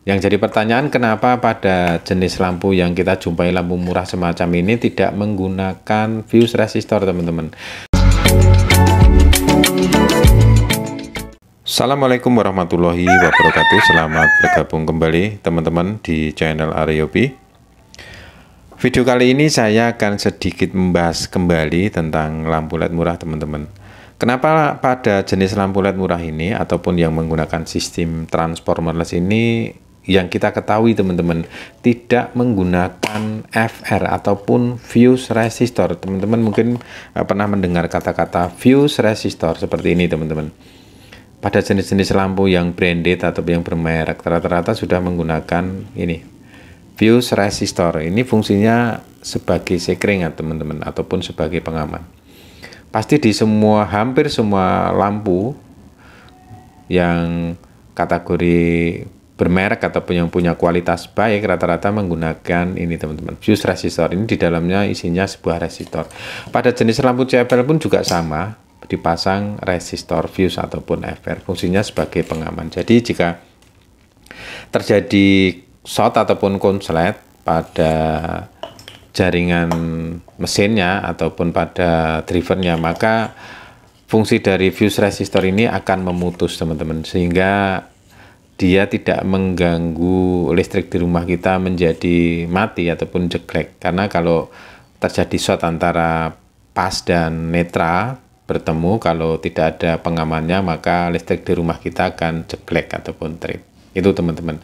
Yang jadi pertanyaan, kenapa pada jenis lampu yang kita jumpai lampu murah semacam ini tidak menggunakan fuse resistor, teman-teman? Assalamualaikum warahmatullahi wabarakatuh. Selamat bergabung kembali teman-teman di channel Aryobi. Video kali ini saya akan sedikit membahas kembali tentang lampu LED murah, teman-teman. Kenapa pada jenis lampu LED murah ini ataupun yang menggunakan sistem transformerless ini, yang kita ketahui teman-teman, tidak menggunakan FR ataupun fuse resistor. Teman-teman mungkin pernah mendengar kata-kata fuse resistor seperti ini, teman-teman. Pada jenis-jenis lampu yang branded atau yang bermerek, rata-rata sudah menggunakan ini, fuse resistor. Ini fungsinya sebagai sekring, teman-teman, ataupun sebagai pengaman. Pasti di hampir semua lampu yang kategori bermerek ataupun yang punya kualitas baik, rata-rata menggunakan ini, teman-teman, fuse resistor. Ini di dalamnya isinya sebuah resistor. Pada jenis lampu CFL pun juga sama, dipasang resistor fuse ataupun FR, fungsinya sebagai pengaman. Jadi jika terjadi short ataupun konslet pada jaringan mesinnya ataupun pada drivernya, maka fungsi dari fuse resistor ini akan memutus, teman-teman, sehingga dia tidak mengganggu listrik di rumah kita menjadi mati ataupun jeglek. Karena kalau terjadi short antara pas dan netra bertemu, kalau tidak ada pengamannya, maka listrik di rumah kita akan jeglek ataupun trip. Itu, teman-teman.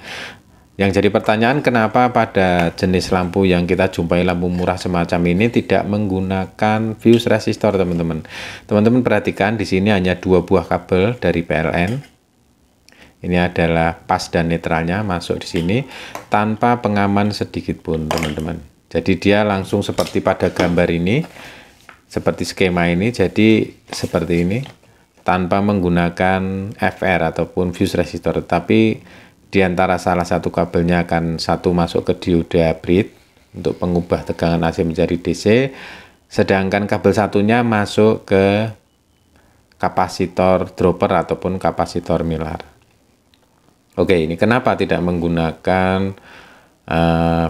Yang jadi pertanyaan, kenapa pada jenis lampu yang kita jumpai lampu murah semacam ini tidak menggunakan fuse resistor, teman-teman. Teman-teman perhatikan, di sini hanya 2 buah kabel dari PLN. Ini adalah pas dan netralnya masuk di sini tanpa pengaman sedikit pun, teman-teman. Jadi dia langsung seperti pada gambar ini, seperti skema ini. Jadi seperti ini, tanpa menggunakan FR ataupun fuse resistor. Tapi di antara salah satu kabelnya akan satu masuk ke dioda bridge untuk pengubah tegangan AC menjadi DC, sedangkan kabel satunya masuk ke kapasitor dropper ataupun kapasitor Miller. Oke, ini kenapa tidak menggunakan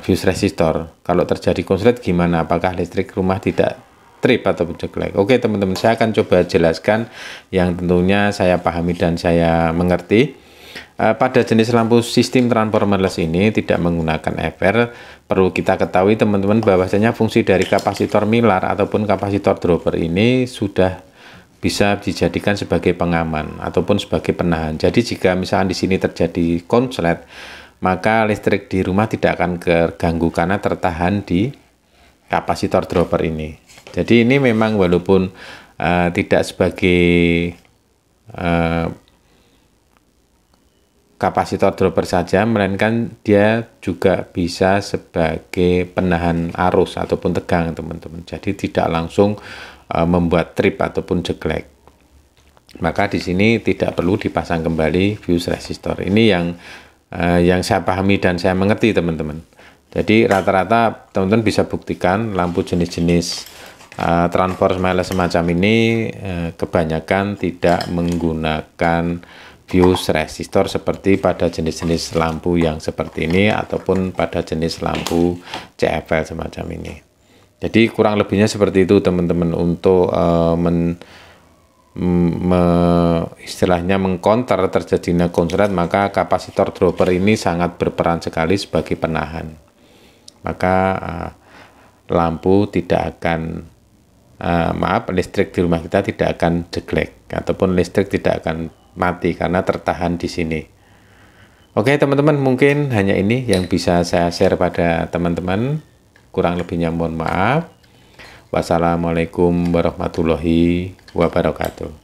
fuse resistor? Kalau terjadi konslet gimana? Apakah listrik rumah tidak trip ataupun jeglek? Oke, teman-teman, saya akan coba jelaskan yang tentunya saya pahami dan saya mengerti. Pada jenis lampu sistem transformerless ini tidak menggunakan FR. Perlu kita ketahui, teman-teman, bahwasanya fungsi dari kapasitor Miller ataupun kapasitor dropper ini sudah bisa dijadikan sebagai pengaman ataupun sebagai penahan. Jadi jika misalkan di sini terjadi konslet, maka listrik di rumah tidak akan terganggu karena tertahan di kapasitor dropper ini. Jadi ini memang walaupun tidak sebagai kapasitor dropper saja, melainkan dia juga bisa sebagai penahan arus ataupun tegang, teman-teman. Jadi tidak langsung membuat trip ataupun jeglek. Maka di sini tidak perlu dipasang kembali fuse resistor. Ini yang saya pahami dan saya mengerti, teman-teman. Jadi rata-rata teman-teman bisa buktikan lampu jenis-jenis transformerless semacam ini kebanyakan tidak menggunakan fuse resistor seperti pada jenis-jenis lampu yang seperti ini ataupun pada jenis lampu CFL semacam ini. Jadi kurang lebihnya seperti itu, teman-teman, untuk istilahnya mengcounter terjadinya konslet, maka kapasitor dropper ini sangat berperan sekali sebagai penahan. Maka lampu tidak akan listrik di rumah kita tidak akan jeglek ataupun listrik tidak akan mati karena tertahan di sini. Oke, teman-teman, mungkin hanya ini yang bisa saya share pada teman-teman. Kurang lebihnya mohon maaf. Wassalamualaikum warahmatullahi wabarakatuh.